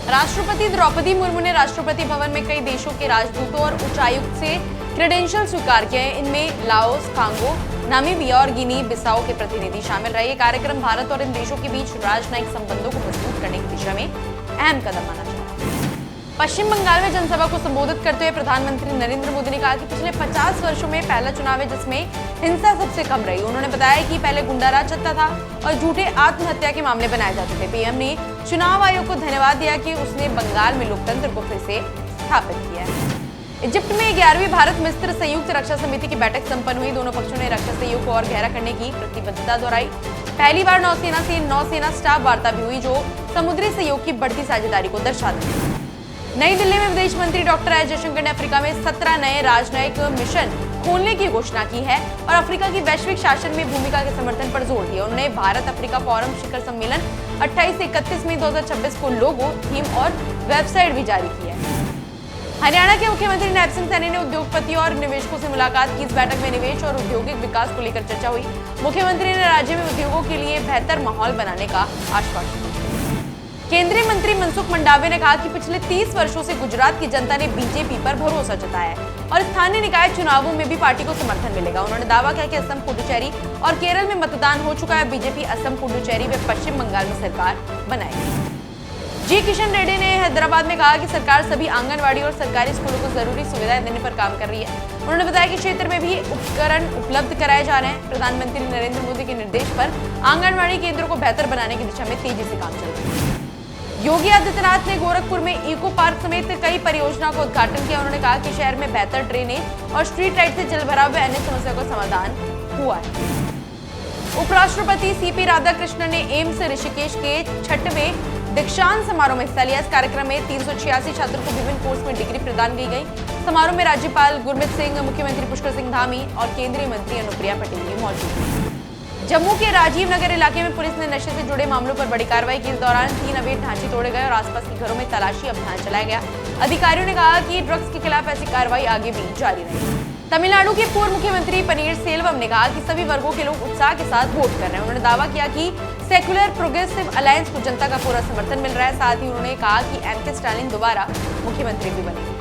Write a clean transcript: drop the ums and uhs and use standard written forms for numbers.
राष्ट्रपति द्रौपदी मुर्मू ने राष्ट्रपति भवन में कई देशों के राजदूतों और उच्चायुक्त से क्रेडेंशियल स्वीकार किए हैं। इनमें लाओस, कांगो, नामीबिया और गिनी बिसाओ के प्रतिनिधि शामिल रहे। ये कार्यक्रम भारत और इन देशों के बीच राजनयिक संबंधों को मजबूत करने की दिशा में अहम कदम माना जाता है। पश्चिम बंगाल में जनसभा को संबोधित करते हुए प्रधानमंत्री नरेंद्र मोदी ने कहा कि पिछले 50 वर्षों में पहला चुनाव है जिसमें हिंसा सबसे कम रही। उन्होंने बताया कि पहले गुंडाराज चलता था और झूठे आत्महत्या के मामले बनाए जाते थे। पीएम ने चुनाव आयोग को धन्यवाद दिया कि उसने बंगाल में लोकतंत्र को फिर से स्थापित किया है। इजिप्ट में 11वीं भारत मिस्र संयुक्त रक्षा समिति की बैठक संपन्न हुई। दोनों पक्षों ने रक्षा सहयोग को और गहरा करने की प्रतिबद्धता दोहराई। पहली बार नौसेना से नौसेना स्टाफ वार्ता भी हुई जो समुद्री सहयोग की बढ़ती साझेदारी को दर्शाती है। नई दिल्ली में विदेश मंत्री डॉक्टर एस जयशंकर ने अफ्रीका में 17 नए राजनयिक मिशन खोलने की घोषणा की है और अफ्रीका की वैश्विक शासन में भूमिका के समर्थन पर जोर दिया। उन्होंने भारत अफ्रीका फोरम शिखर सम्मेलन 28 से 31 मई 2026 को लोगो, थीम और वेबसाइट भी जारी की है। हरियाणा के मुख्यमंत्री नैब सिंह सैनी ने उद्योगपतियों और निवेशकों से मुलाकात की। इस बैठक में निवेश और औद्योगिक विकास को लेकर चर्चा हुई। मुख्यमंत्री ने राज्य में उद्योगों के लिए बेहतर माहौल बनाने का आश्वासन दिया। केंद्रीय मंत्री मनसुख मंडाविया ने कहा कि पिछले 30 वर्षों से गुजरात की जनता ने बीजेपी पर भरोसा जताया है और स्थानीय निकाय चुनावों में भी पार्टी को समर्थन मिलेगा। उन्होंने दावा किया कि असम, पुडुचेरी और केरल में मतदान हो चुका है। बीजेपी असम, पुडुचेरी व पश्चिम बंगाल में सरकार बनाएगी। जी किशन रेड्डी ने हैदराबाद में कहा कि सरकार सभी आंगनवाड़ी और सरकारी स्कूलों को जरूरी सुविधाएं देने पर काम कर रही है। उन्होंने बताया कि क्षेत्र में भी उपकरण उपलब्ध कराए जा रहे हैं। प्रधानमंत्री नरेंद्र मोदी के निर्देश पर आंगनवाड़ी केंद्रों को बेहतर बनाने की दिशा में तेजी से काम चल रहा है। योगी आदित्यनाथ ने गोरखपुर में इको पार्क समेत कई परियोजनाओं का उद्घाटन किया। उन्होंने कहा कि शहर में बेहतर ड्रेनेज और स्ट्रीट लाइट से जलभराव व अन्य समस्या का समाधान हुआ है। उपराष्ट्रपति सीपी राधाकृष्णन ने एम्स ऋषिकेश के 6वें दीक्षांत समारोह में हिस्सा लिया। इस कार्यक्रम में 386 छात्रों को विभिन्न कोर्स में डिग्री प्रदान की गई। समारोह में राज्यपाल गुरमीत सिंह, मुख्यमंत्री पुष्कर सिंह धामी और केंद्रीय मंत्री अनुप्रिया पटेल भी मौजूद थे। जम्मू के राजीव नगर इलाके में पुलिस ने नशे से जुड़े मामलों पर बड़ी कार्रवाई की। इस दौरान 3 अवैध ढांचे तोड़े गए और आसपास के घरों में तलाशी अभियान चलाया गया। अधिकारियों ने कहा कि ड्रग्स के खिलाफ ऐसी कार्रवाई आगे भी जारी रहेगी। तमिलनाडु के पूर्व मुख्यमंत्री पनीर सेल्वम ने कहा कि सभी वर्गों के लोग उत्साह के साथ वोट कर रहे हैं। उन्होंने दावा किया कि सेक्युलर प्रोग्रेसिव अलायंस को जनता का पूरा समर्थन मिल रहा है। साथ ही उन्होंने कहा कि एम के स्टालिन दोबारा मुख्यमंत्री भी बनेंगे।